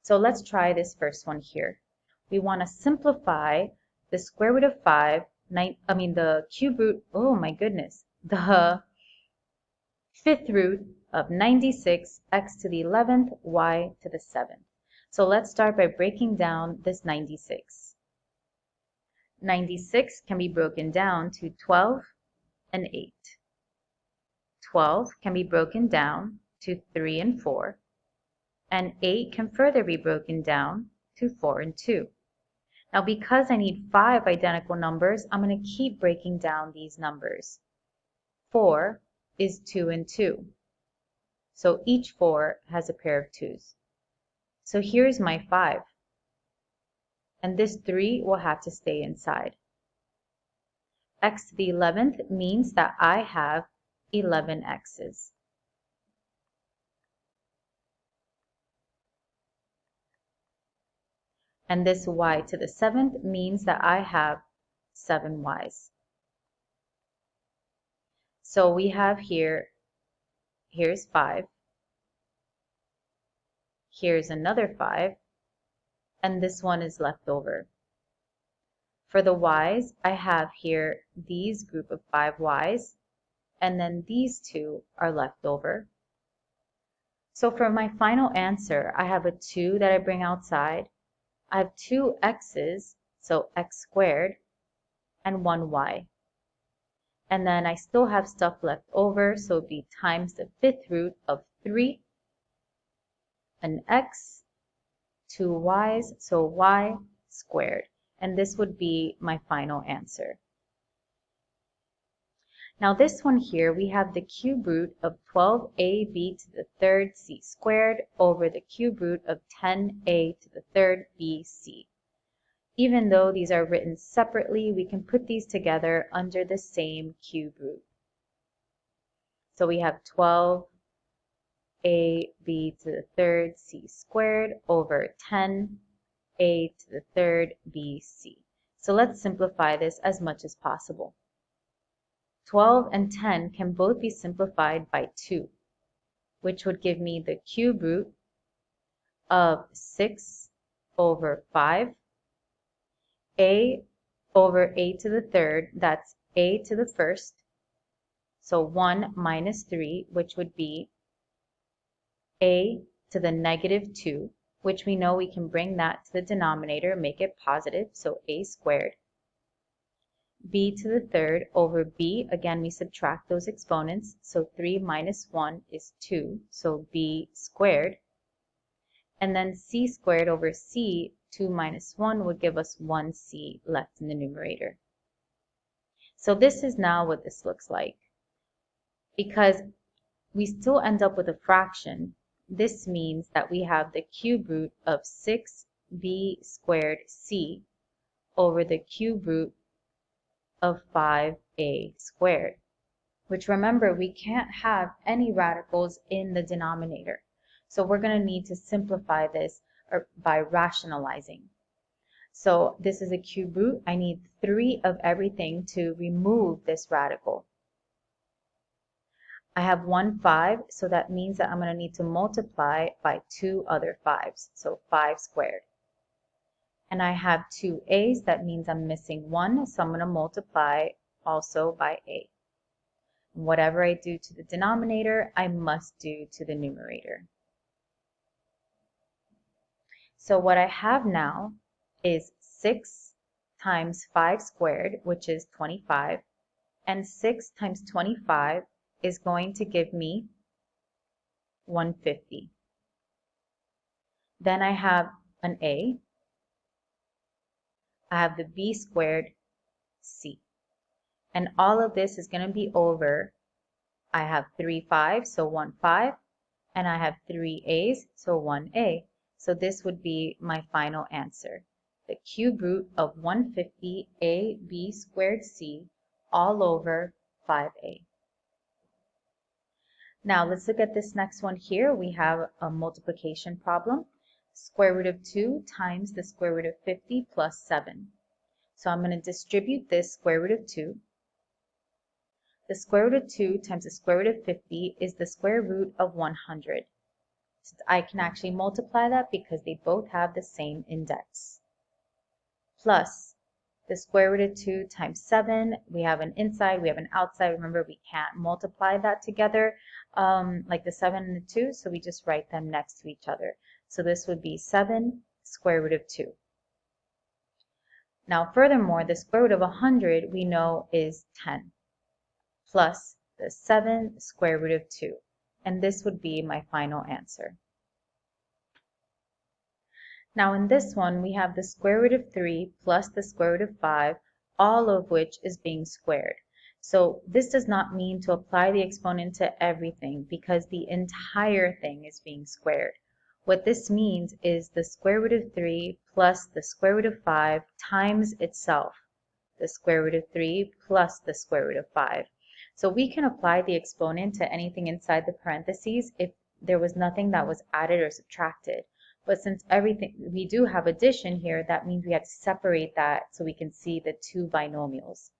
So let's try this first one here. we want to simplify the square root of 5, the cube root, oh my goodness, the fifth root of 96, x to the 11th, y to the 7th. So let's start by breaking down this 96. 96 can be broken down to 12 and 8. 12 can be broken down to 3 and 4. And 8 can further be broken down to 4 and 2. Now because I need 5 identical numbers, I'm going to keep breaking down these numbers. 4 is 2 and 2. So each 4 has a pair of 2's. So here's my 5. And this 3 will have to stay inside. X to the 11th means that I have 11 x's. And this y to the 7th means that I have 7 y's. So we have here's 5. Here's another 5. And this one is left over. For the y's, I have here these group of 5 y's, and then these 2 are left over. So for my final answer, I have a 2 that I bring outside. I have 2 x's, so x squared, and 1 y. And then I still have stuff left over, so it'd be times the fifth root of 3, an x, 2 y's, so y squared. And this would be my final answer. Now this one here, we have the cube root of 12ab to the third c squared over the cube root of 10a to the third bc. Even though these are written separately, we can put these together under the same cube root. So we have 12ab to the third c squared over 10a to the third bc. So let's simplify this as much as possible. 12 and 10 can both be simplified by 2, which would give me the cube root of 6 over 5, a over a to the third, that's a to the first, so 1 minus 3, which would be a to the negative 2, which we know we can bring that to the denominator, make it positive, so a squared. B to the third over b, again we subtract those exponents, so 3 minus 1 is 2, so b squared. And then c squared over c, 2 minus 1 would give us 1c left in the numerator. So this is now what this looks like. Because we still end up with a fraction, this means that we have the cube root of 6b squared c over the cube root of 5a squared, which remember we can't have any radicals in the denominator. So we're going to need to simplify this by rationalizing. So this is a cube root. I need 3 of everything to remove this radical. I have 1 5, so that means that I'm going to need to multiply by 2 other 5's, so 5 squared. And I have 2 a's, that means I'm missing 1, so I'm going to multiply also by a. Whatever I do to the denominator, I must do to the numerator. So what I have now is 6 times 5 squared, which is 25, and 6 times 25 is going to give me 150. Then I have an a. I have the b squared c. And all of this is going to be over, I have 3 5's, so 1 5, and I have 3 a's, so 1 a. So this would be my final answer. The cube root of 150 ab squared c all over 5a. Now let's look at this next one here. We have a multiplication problem. Square root of 2 times the square root of 50 plus 7. So I'm going to distribute this square root of 2. The square root of 2 times the square root of 50 is the square root of 100. So I can actually multiply that because they both have the same index. plus the square root of 2 times 7. We have an inside, we have an outside. Remember, we can't multiply that together like the 7 and the 2, so we just write them next to each other. So this would be 7 square root of 2. Now furthermore, the square root of 100 we know is 10 plus the 7 square root of 2. And this would be my final answer. Now in this one, we have the square root of 3 plus the square root of 5, all of which is being squared. So this does not mean to apply the exponent to everything because the entire thing is being squared. What this means is the square root of 3 plus the square root of 5 times itself, the square root of 3 plus the square root of 5. So we can apply the exponent to anything inside the parentheses if there was nothing that was added or subtracted. But since we do have addition here, that means we have to separate that so we can see the two binomials.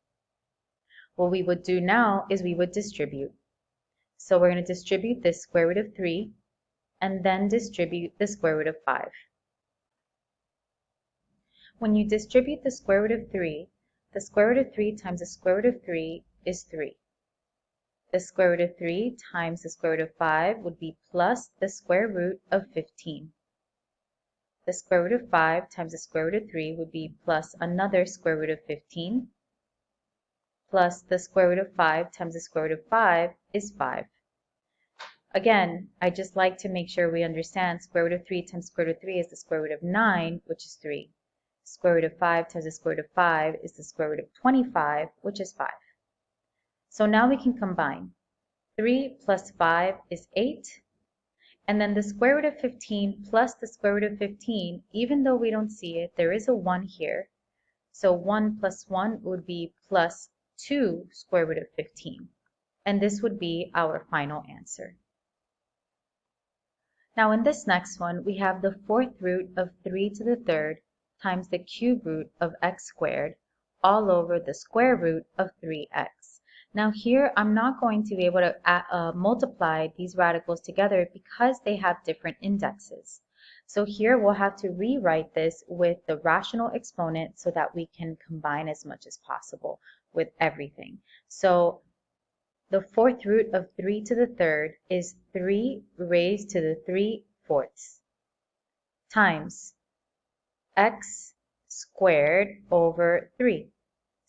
What we would do now is we would distribute. So we're going to distribute this square root of 3 and then distribute the square root of 5. When you distribute the square root of 3, the square root of 3 times the square root of 3 is 3. The square root of 3 times the square root of 5 would be plus the square root of 15. The square root of 5 times the square root of 3 would be plus another square root of 15, plus the square root of 5 times the square root of 5 is 5. Again, I just like to make sure we understand square root of 3 times square root of 3 is the square root of 9, which is 3. Square root of 5 times the square root of 5 is the square root of 25, which is 5. So now we can combine. 3 plus 5 is 8. And then the square root of 15 plus the square root of 15, even though we don't see it, there is a 1 here. So 1 plus 1 would be plus 2 square root of 15. And this would be our final answer. Now in this next one, we have the fourth root of 3 to the third times the cube root of x squared all over the square root of 3x. Now here, I'm not going to be able to multiply these radicals together because they have different indexes. So here we'll have to rewrite this with the rational exponent so that we can combine as much as possible with everything. So the fourth root of 3 to the third is 3 raised to the 3/4 times x squared over 3.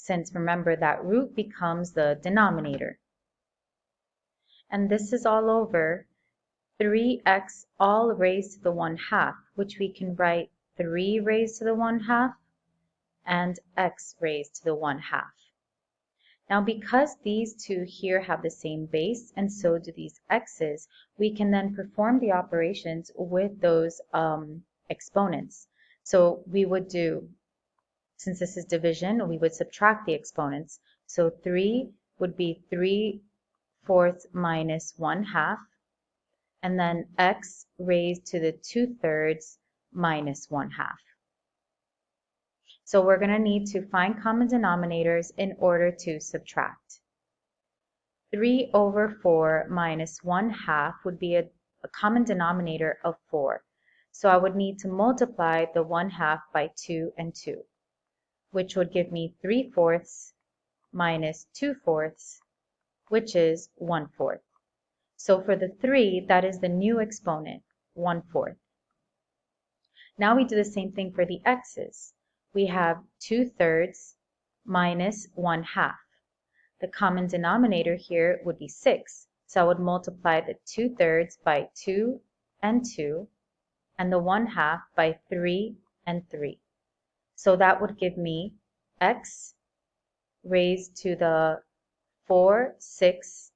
Since remember that root becomes the denominator. And this is all over 3x all raised to the 1/2, which we can write 3 raised to the 1/2 and x raised to the 1/2. Now because these two here have the same base and so do these x's, we can then perform the operations with those exponents. So we would do, since this is division, we would subtract the exponents. So 3 would be 3/4 minus 1/2, and then x raised to the 2/3 minus 1/2. So we're going to need to find common denominators in order to subtract. 3 over 4 minus 1/2 would be a common denominator of 4. So I would need to multiply the 1/2 by 2 and 2. Which would give me 3/4 minus 2/4, which is 1/4. So for the 3, that is the new exponent, 1/4. Now we do the same thing for the x's. We have 2/3 minus 1/2. The common denominator here would be 6. So I would multiply the 2/3 by 2 and 2, and the 1/2 by 3 and 3. So that would give me x raised to the 4/6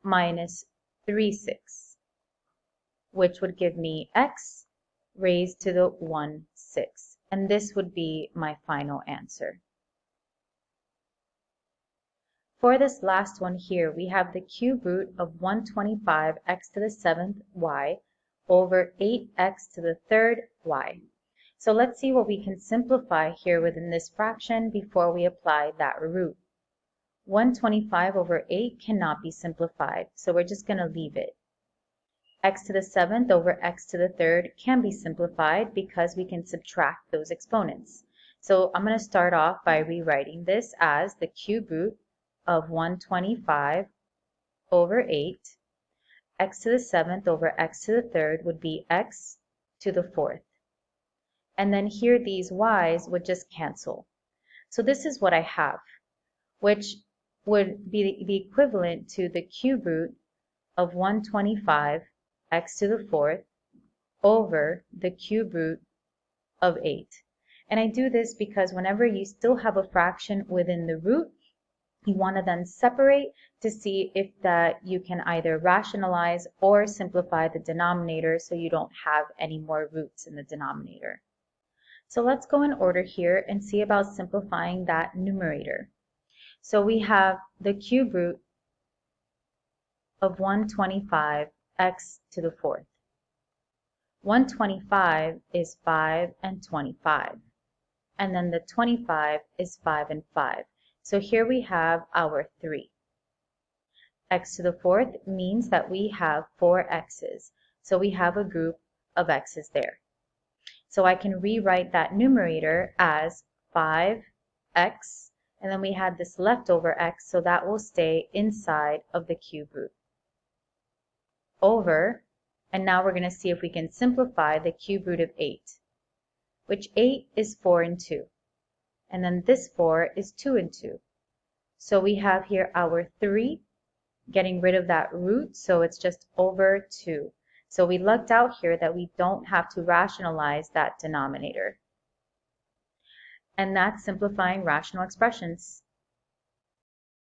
minus 3/6, which would give me x raised to the 1/6. And this would be my final answer. For this last one here, we have the cube root of 125 x to the 7th y over 8x to the 3rd y. So let's see what we can simplify here within this fraction before we apply that root. 125 over 8 cannot be simplified, so we're just going to leave it. X to the 7th over x to the 3rd can be simplified because we can subtract those exponents. So I'm going to start off by rewriting this as the cube root of 125 over 8. X to the 7th over x to the 3rd would be x to the 4th. And then here these y's would just cancel. So this is what I have, which would be the equivalent to the cube root of 125 x to the 4th over the cube root of 8. And I do this because whenever you still have a fraction within the root, you want to then separate to see if that you can either rationalize or simplify the denominator so you don't have any more roots in the denominator. So let's go in order here and see about simplifying that numerator. So we have the cube root of 125 x to the 4th. 125 is 5 and 25. And then the 25 is 5 and 5. So here we have our 3. X to the 4th means that we have 4 x's. So we have a group of x's there. So I can rewrite that numerator as 5x, and then we had this leftover x, so that will stay inside of the cube root. Over, and now we're going to see if we can simplify the cube root of 8, which 8 is 4 and 2. And then this 4 is 2 and 2. So we have here our 3, getting rid of that root, so it's just over 2. So we lucked out here that we don't have to rationalize that denominator. And that's simplifying rational expressions.